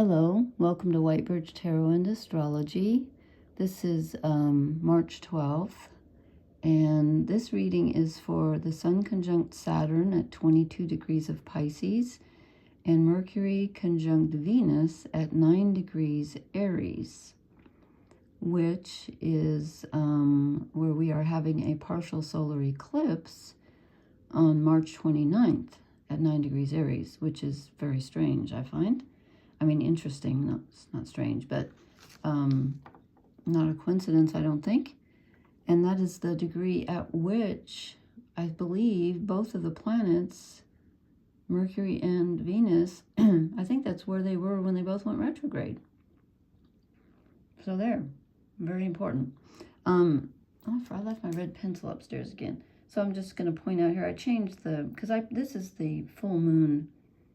Hello, welcome to Whitebirch Tarot and Astrology. This is March 12th, and this reading is for the Sun conjunct Saturn at 22 degrees of Pisces and Mercury conjunct Venus at 9 degrees Aries, which is where we are having a partial solar eclipse on March 29th at 9 degrees Aries, which is very strange, I find. I mean, interesting, not strange, but not a coincidence, I don't think. And that is the degree at which I believe both of the planets, Mercury and Venus, I think that's where they were when they both went retrograde. So there, very important. I left my red pencil upstairs again. So I'm just going to point out here, I changed because this is the full moon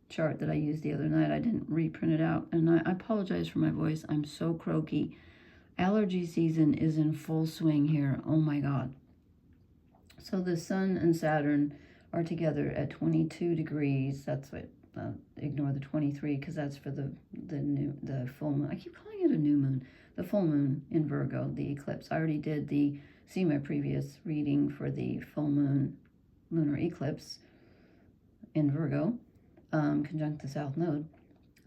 chart that I used the other night. I didn't reprint it out, and I apologize for my voice. I'm so croaky. Allergy season is in full swing here. Oh my God. So the Sun and Saturn are together at 22 degrees. That's what, ignore the 23 because that's for the full moon. I keep calling it a new moon. The full moon in Virgo, the eclipse. I already did see my previous reading for the full moon lunar eclipse in Virgo. Conjunct the South Node.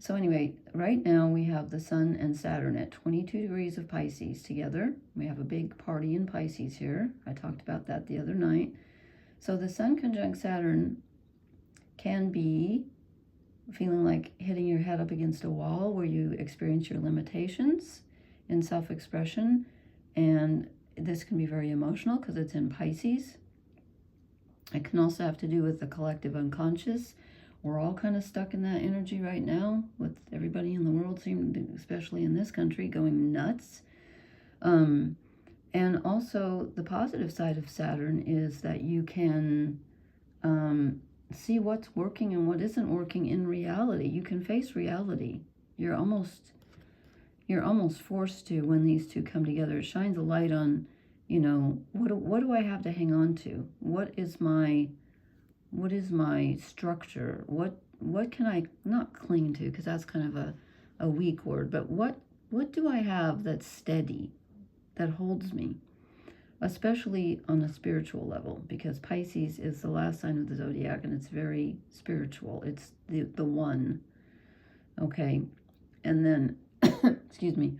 So anyway, right now we have the Sun and Saturn at 22 degrees of Pisces together. We have a big party in Pisces here. I talked about that the other night. So the Sun conjunct Saturn can be feeling like hitting your head up against a wall where you experience your limitations in self-expression. And this can be very emotional because it's in Pisces. It can also have to do with the collective unconscious. We're all kind of stuck in that energy right now, with everybody in the world, especially in this country, going nuts. And also, the positive side of Saturn is that you can see what's working and what isn't working in reality. You can face reality. You're almost forced to when these two come together. It shines a light on, what do I have to hang on to? What is my structure? What can I not cling to, because that's kind of a weak word, but what do I have that's steady, that holds me, especially on a spiritual level, because Pisces is the last sign of the zodiac and it's very spiritual. It's the one. Okay. And then excuse me.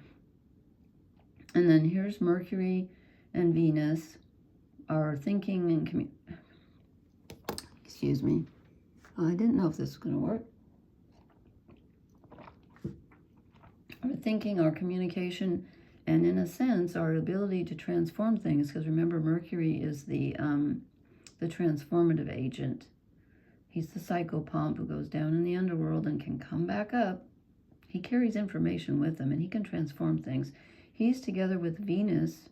And then here's Mercury and Venus are thinking and excuse me. I didn't know if this was going to work. Our thinking, our communication, and in a sense, our ability to transform things. Because remember, Mercury is the transformative agent. He's the psychopomp who goes down in the underworld and can come back up. He carries information with him, and he can transform things. He's together with Venus,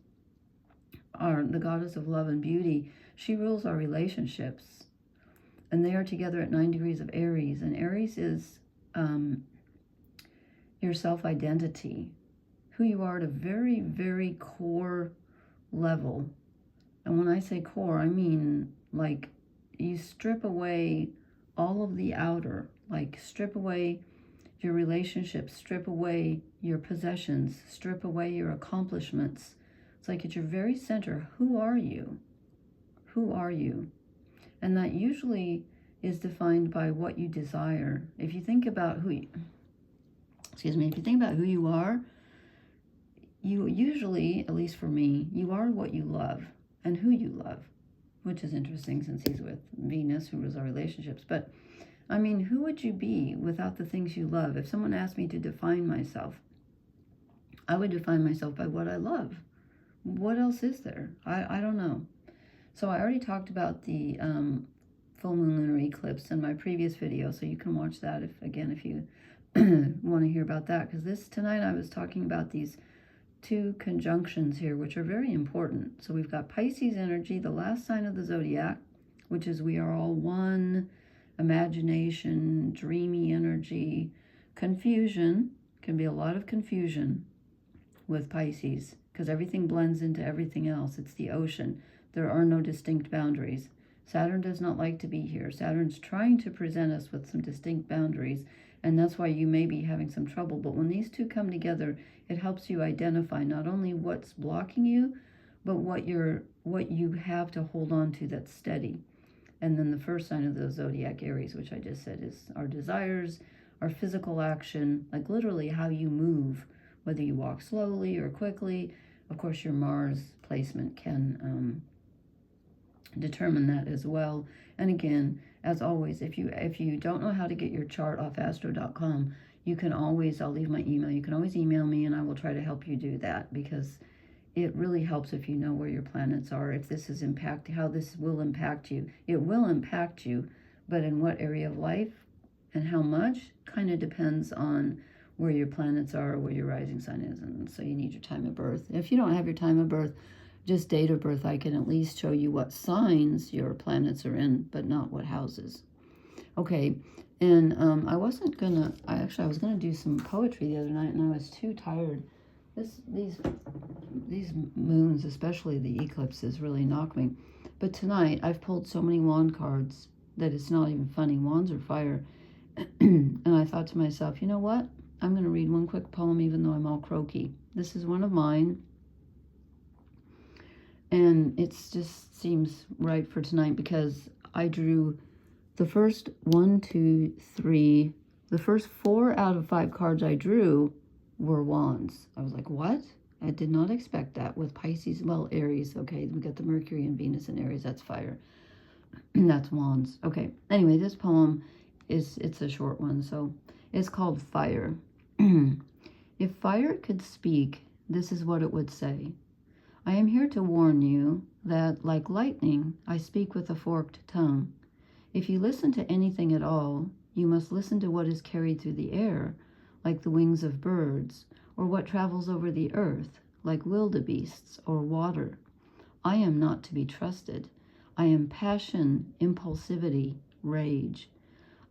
the goddess of love and beauty. She rules our relationships. And they are together at 9 degrees of Aries. And Aries is your self-identity, who you are at a very, very core level. And when I say core, I mean like you strip away all of the outer, like strip away your relationships, strip away your possessions, strip away your accomplishments. It's like at your very center, who are you? Who are you? And that usually is defined by what you desire. If you think about if you think about who you are, you usually, at least for me, you are what you love and who you love, which is interesting since he's with Venus, who rules our relationships. But I mean, who would you be without the things you love? If someone asked me to define myself, I would define myself by what I love. What else is there? I don't know. So I already talked about the full moon lunar eclipse in my previous video, so you can watch that if you want to hear about that. Because tonight I was talking about these two conjunctions here, which are very important. So we've got Pisces energy, the last sign of the zodiac, which is we are all one, imagination, dreamy energy, confusion. Can be a lot of confusion with Pisces because everything blends into everything else. It's the ocean. There are no distinct boundaries. Saturn does not like to be here. Saturn's trying to present us with some distinct boundaries, And that's why you may be having some trouble. But when these two come together, it helps you identify not only what's blocking you, but what you have to hold on to that's steady. And then the first sign of the zodiac, Aries, which I just said, is our desires, our physical action, like literally how you move, whether you walk slowly or quickly. Of course, your Mars placement can determine that as well. And again, as always, if you don't know how to get your chart off astro.com, you can always, I'll leave my email, you can always email me and I will try to help you do that, because it really helps if you know where your planets are, if this is how this will impact you. It will impact you, but in what area of life and how much kind of depends on where your planets are or where your rising sign is. And so you need your time of birth. If you don't have your time of birth, just date of birth, I can at least show you what signs your planets are in, but not what houses. Okay, and I was gonna do some poetry the other night, and I was too tired. These moons, especially the eclipses, really knock me. But tonight, I've pulled so many wand cards that it's not even funny. Wands are fire. And I thought to myself, you know what? I'm going to read one quick poem, even though I'm all croaky. This is one of mine. And it just seems right for tonight because I drew the first 1, 2, 3, the first 4 out of 5 cards I drew were wands. I was like, what? I did not expect that with Pisces. Well, Aries, okay, we got the Mercury and Venus in Aries, that's fire. That's wands. Okay, anyway, this poem it's a short one, so it's called Fire. If fire could speak, this is what it would say. I am here to warn you that, like lightning, I speak with a forked tongue. If you listen to anything at all, you must listen to what is carried through the air, like the wings of birds, or what travels over the earth, like wildebeests or water. I am not to be trusted. I am passion, impulsivity, rage.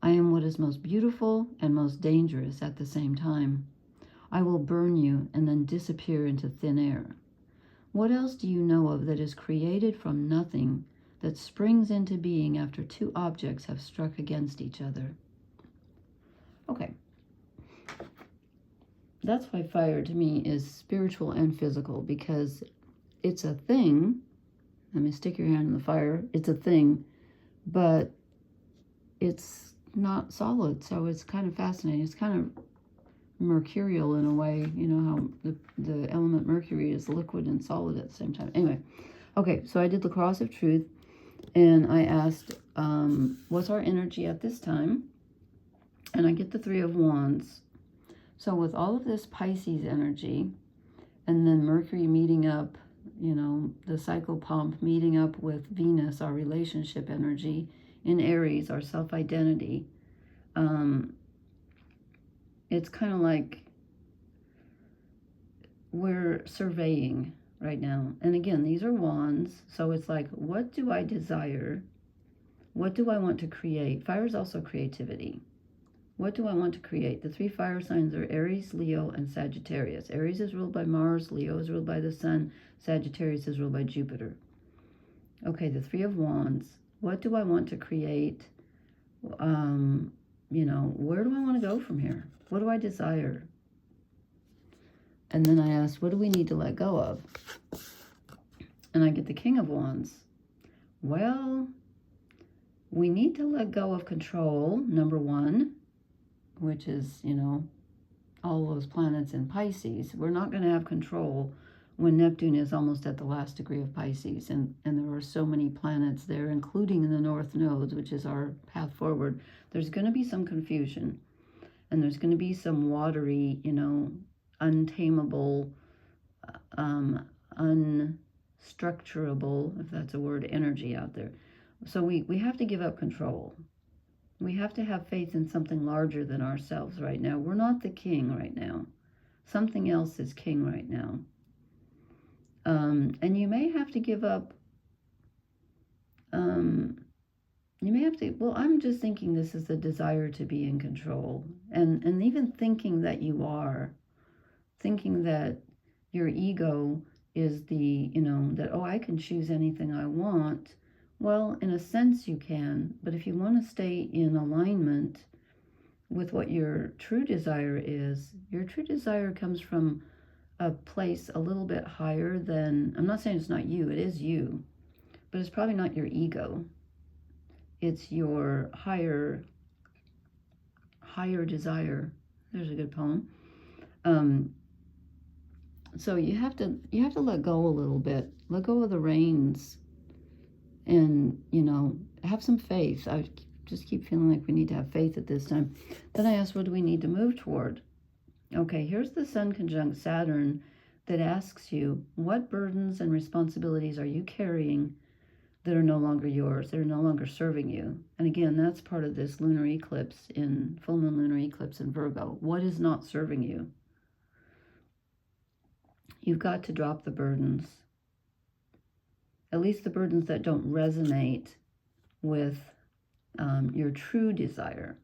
I am what is most beautiful and most dangerous at the same time. I will burn you and then disappear into thin air. What else do you know of that is created from nothing, that springs into being after 2 objects have struck against each other? Okay. That's why fire to me is spiritual and physical, because it's a thing. Let me stick your hand in the fire. It's a thing, but it's not solid, so it's kind of fascinating. It's kind of mercurial in a way, you know how the element Mercury is liquid and solid at the same time. Anyway, okay, so I did the Cross of Truth, and I asked, what's our energy at this time? And I get the 3 of Wands. So with all of this Pisces energy, and then Mercury meeting up, you know, the psychopomp meeting up with Venus, our relationship energy, in Aries, our self-identity, it's kind of like we're surveying right now. And again, these are wands, so it's like, what do I desire? What do I want to create? Fire is also creativity. What do I want to create? The 3 fire signs are Aries, Leo, and Sagittarius. Aries is ruled by Mars, Leo is ruled by the Sun, Sagittarius is ruled by Jupiter. Okay, the 3 of Wands. What do I want to create? You know, where do I want to go from here? What do I desire? And then I asked, what do we need to let go of? And I get the King of Wands. Well, we need to let go of control, number 1, which is, you know, all those planets in Pisces. We're not going to have control when Neptune is almost at the last degree of Pisces. And there are so many planets there, including in the North Nodes, which is our path forward. There's going to be some confusion. And there's going to be some watery, you know, untamable, unstructurable, if that's a word, energy out there. So we have to give up control. We have to have faith in something larger than ourselves right now. We're not the king right now. Something else is king right now. And you may have to give up, you may have to, well, I'm just thinking this is the desire to be in control. And even thinking that you are, thinking that your ego is the, you know, that, oh, I can choose anything I want. Well, in a sense you can, but if you want to stay in alignment with what your true desire is. Your true desire comes from a place a little bit higher than, I'm not saying it's not you, it is you, but it's probably not your ego. It's your higher desire. There's a good poem. So you have to let go a little bit. Let go of the reins, and have some faith. I just keep feeling like we need to have faith at this time. Then I asked, what do we need to move toward? Okay, here's the Sun conjunct Saturn that asks you, what burdens and responsibilities are you carrying that are no longer yours, that are no longer serving you? And again, that's part of this lunar eclipse in full moon lunar eclipse in Virgo. What is not serving you? You've got to drop the burdens, at least the burdens that don't resonate with your true desire.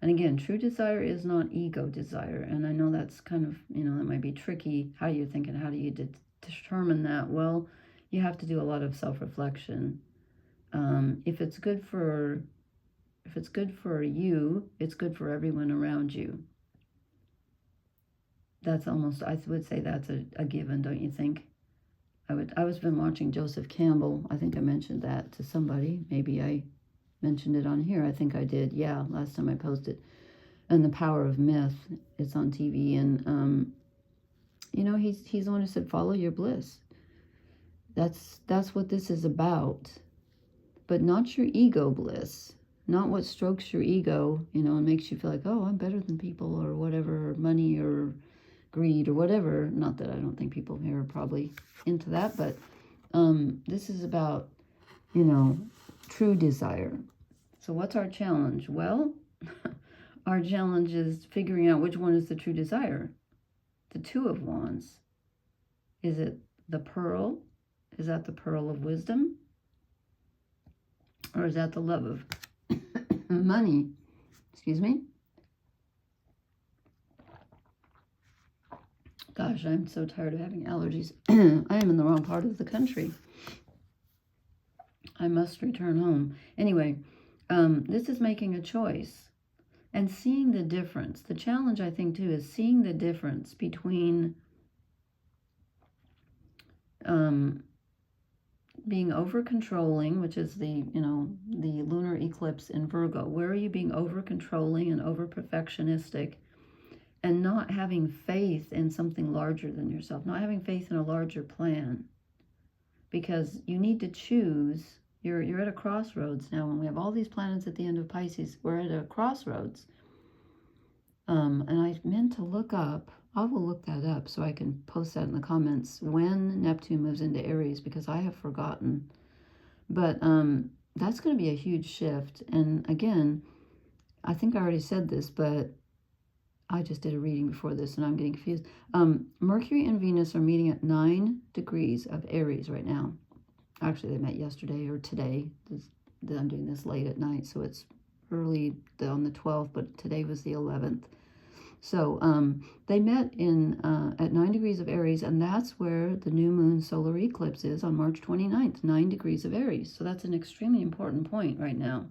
And again, true desire is not ego desire. And I know that's kind of, that might be tricky. How are you thinking? How do you determine that? Well, you have to do a lot of self-reflection. If it's good for you, it's good for everyone around you. That's almost, I would say that's a given, don't you think? I was been watching Joseph Campbell. I think I mentioned that to somebody. Maybe I mentioned it on here. I think I did. Yeah, last time I posted. And The Power of Myth. It's on TV. And, he's the one who said, follow your bliss. That's what this is about. But not your ego bliss. Not what strokes your ego, and makes you feel like, oh, I'm better than people or whatever, or money or greed or whatever. Not that I don't think people here are probably into that, but this is about, true desire. So what's our challenge? Well, our challenge is figuring out which one is the true desire. The Two of Wands. Is it the pearl? Is that the pearl of wisdom? Or is that the love of money? Excuse me. Gosh, I'm so tired of having allergies. I am in the wrong part of the country. I must return home. Anyway, this is making a choice and seeing the difference. The challenge, I think, too, is seeing the difference between being over-controlling, which is the lunar eclipse in Virgo. Where are you being over-controlling and over-perfectionistic and not having faith in something larger than yourself, not having faith in a larger plan? Because you need to choose. You're at a crossroads now. When we have all these planets at the end of Pisces, we're at a crossroads. And I meant to look up, I will look that up so I can post that in the comments, when Neptune moves into Aries, because I have forgotten. But that's going to be a huge shift. And again, I think I already said this, but I just did a reading before this and I'm getting confused. Mercury and Venus are meeting at 9 degrees of Aries right now. Actually, they met yesterday or today. I'm doing this late at night, so it's early on the 12th, but today was the 11th. So they met at 9 degrees of Aries, and that's where the new moon solar eclipse is on March 29th, 9 degrees of Aries. So that's an extremely important point right now.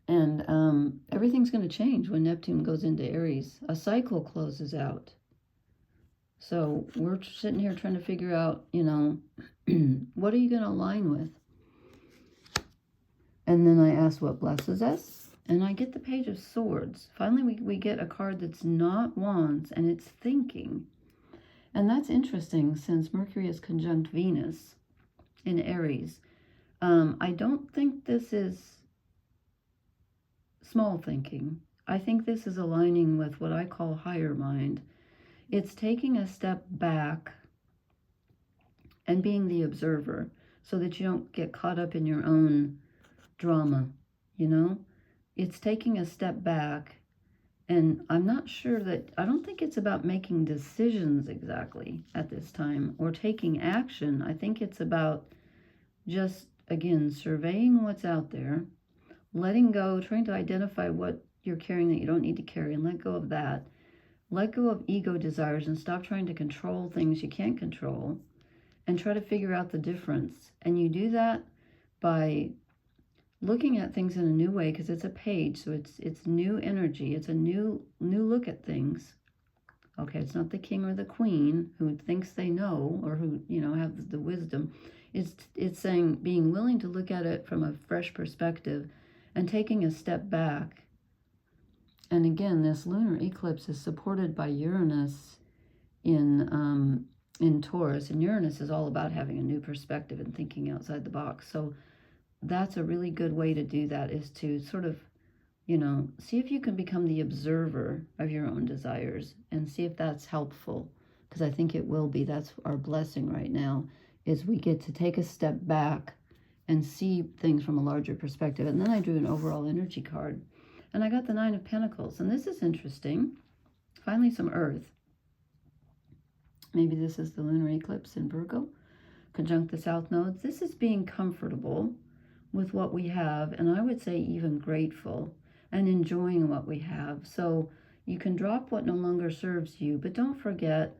And everything's going to change when Neptune goes into Aries. A cycle closes out. So we're sitting here trying to figure out, what are you going to align with? And then I asked what blesses us, and I get the Page of Swords. Finally, we get a card that's not wands, and it's thinking. And that's interesting since Mercury is conjunct Venus in Aries. I don't think this is small thinking. I think this is aligning with what I call higher mind. It's taking a step back and being the observer so that you don't get caught up in your own drama, It's taking a step back, and I'm not sure I don't think it's about making decisions exactly at this time or taking action. I think it's about just, again, surveying what's out there, letting go, trying to identify what you're carrying that you don't need to carry and let go of that. Let go of ego desires and stop trying to control things you can't control and try to figure out the difference. And you do that by looking at things in a new way, because it's a page, so it's new energy. It's a new look at things. Okay, it's not the king or the queen who thinks they know, or who, you know, have the wisdom. It's saying being willing to look at it from a fresh perspective and taking a step back. And again, this lunar eclipse is supported by Uranus in Taurus, and Uranus is all about having a new perspective and thinking outside the box. So that's a really good way to do that, is to sort of, you know, see if you can become the observer of your own desires and see if that's helpful, because I think it will be. That's our blessing right now, is we get to take a step back and see things from a larger perspective. And then I drew an overall energy card, and I got the 9 of Pentacles. And this is interesting. Finally, some earth. Maybe this is the lunar eclipse in Virgo, conjunct the south nodes. This is being comfortable with what we have, and I would say even grateful and enjoying what we have. So you can drop what no longer serves you, but don't forget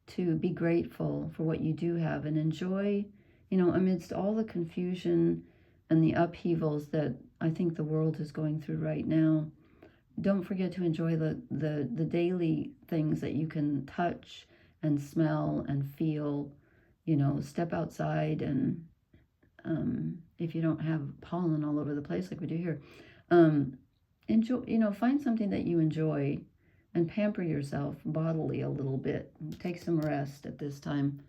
to be grateful for what you do have and enjoy, you know, amidst all the confusion and the upheavals that I think the world is going through right now. Don't forget to enjoy the daily things that you can touch and smell and feel. You know, step outside, and if you don't have pollen all over the place like we do here, enjoy, you know, find something that you enjoy and pamper yourself bodily a little bit. Take some rest at this time.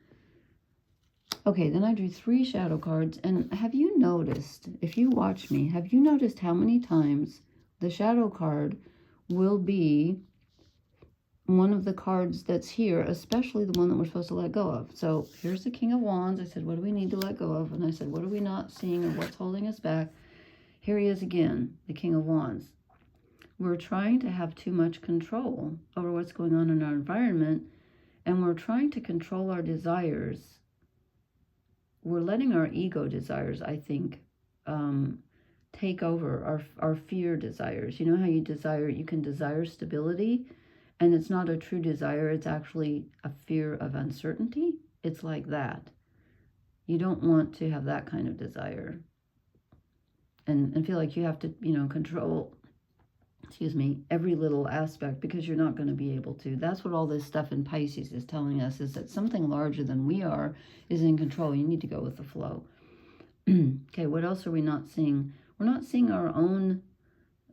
Okay, then I drew 3 shadow cards, and have you noticed, if you watch me, have you noticed how many times the shadow card will be one of the cards that's here, especially the one that we're supposed to let go of? So here's the King of Wands. I said, what do we need to let go of? And I said, what are we not seeing, or what's holding us back? Here he is again, the King of Wands. We're trying to have too much control over what's going on in our environment, and we're trying to control our desires. We're letting our ego desires, I think, take over our fear desires. You know how you can desire stability, and it's not a true desire, it's actually a fear of uncertainty. It's like that. You don't want to have that kind of desire and feel like you have to, you know, control, every little aspect, because you're not going to be able to. That's what all this stuff in Pisces is telling us, is that something larger than we are is in control. You need to go with the flow. Okay, what else are we not seeing? We're not seeing our own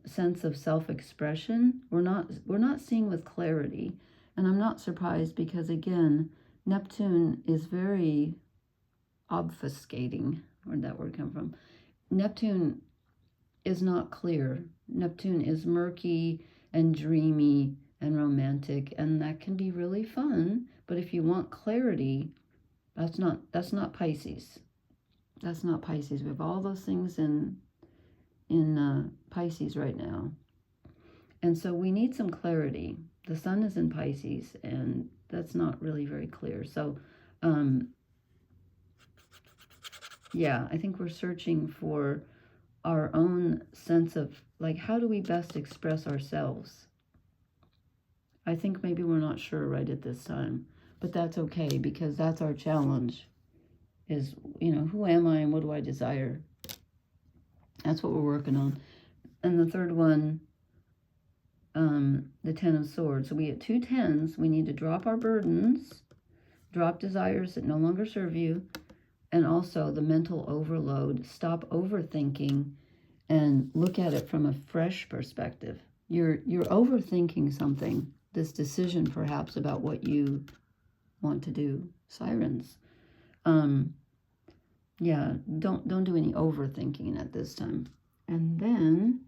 sense of self-expression. We're not seeing with clarity. And I'm not surprised, because again, Neptune is very obfuscating. Where'd that word come from? Neptune is not clear. Neptune is murky and dreamy and romantic, and that can be really fun. But if you want clarity, that's not Pisces. That's not Pisces. We have all those things in Pisces right now, and so we need some clarity. The sun is in Pisces, and that's not really very clear. So yeah, I think we're searching for our own sense of, like, how do we best express ourselves? I think maybe we're not sure right at this time, but that's okay, because that's our challenge, is, you know, who am I and what do I desire? That's what we're working on. And the third one, the 10 of Swords. So we get 2 10s. We need to drop our burdens, drop desires that no longer serve you, and also the mental overload. Stop overthinking and look at it from a fresh perspective. You're overthinking something, this decision perhaps about what you want to do. Sirens. Yeah, don't do any overthinking at this time. And then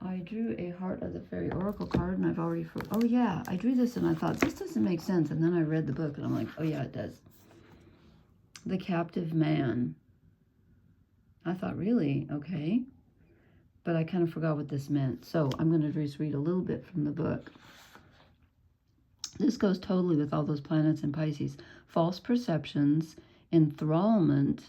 I drew a Heart of the Fairy Oracle card, and I've already, oh yeah, I drew this and I thought, this doesn't make sense. And then I read the book and I'm like, oh yeah, it does. The Captive Man. I thought, really? Okay. But I kind of forgot what this meant. So I'm going to just read a little bit from the book. This goes totally with all those planets in Pisces. False perceptions, enthrallment.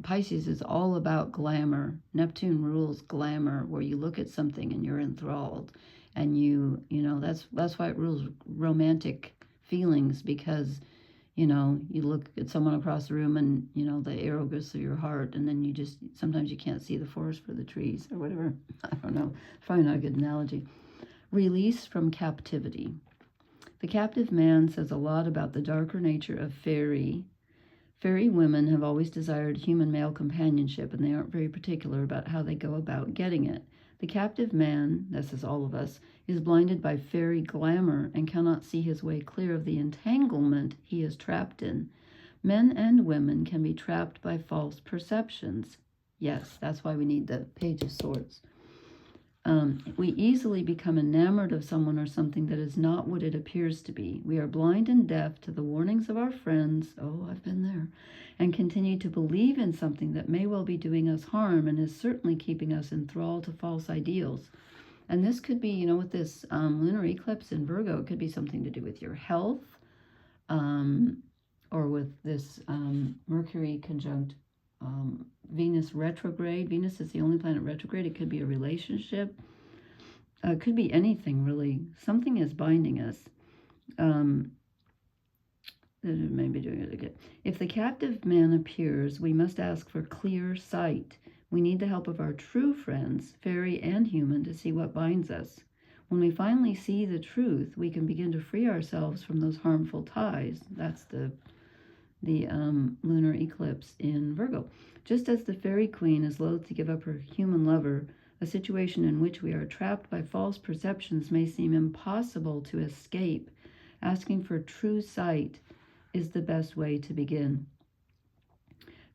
Pisces is all about glamour. Neptune rules glamour, where you look at something and you're enthralled. And you know, that's why it rules romantic feelings, because you know, you look at someone across the room and, you know, the arrow goes through your heart, and then sometimes you can't see the forest for the trees or whatever. I don't know. Probably not a good analogy. Release from captivity. The captive man says a lot about the darker nature of fairy. Fairy women have always desired human male companionship, and they aren't very particular about how they go about getting it. The captive man, this is all of us, is blinded by fairy glamour and cannot see his way clear of the entanglement he is trapped in. Men and women can be trapped by false perceptions. Yes, that's why we need the Page of Swords. We easily become enamored of someone or something that is not what it appears to be. We are blind and deaf to the warnings of our friends, oh, I've been there, and continue to believe in something that may well be doing us harm and is certainly keeping us in thrall to false ideals. And this could be, you know, with this lunar eclipse in Virgo, it could be something to do with your health, or with this Mercury conjunct Venus retrograde. Venus is the only planet retrograde. It could be a relationship. It could be anything, really. Something is binding us. Maybe doing it again. If the captive man appears, we must ask for clear sight. We need the help of our true friends, fairy and human, to see what binds us. When we finally see the truth, we can begin to free ourselves from those harmful ties. That's the lunar eclipse in Virgo. Just as the fairy queen is loath to give up her human lover, a situation in which we are trapped by false perceptions may seem impossible to escape. Asking for true sight is the best way to begin.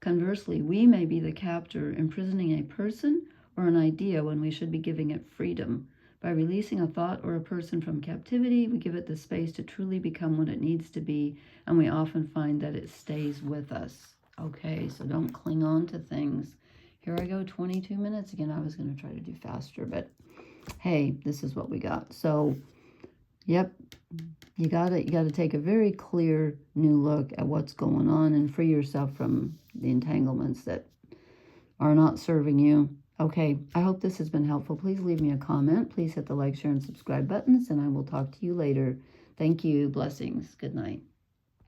Conversely, we may be the captor, imprisoning a person or an idea when we should be giving it freedom. By releasing a thought or a person from captivity, we give it the space to truly become what it needs to be, and we often find that it stays with us. Okay, so don't cling on to things. Here I go, 22 minutes again. I was going to try to do faster, but hey, this is what we got. So, yep, you gotta take a very clear new look at what's going on and free yourself from the entanglements that are not serving you. Okay, I hope this has been helpful. Please leave me a comment. Please hit the like, share, and subscribe buttons, and I will talk to you later. Thank you. Blessings. Good night.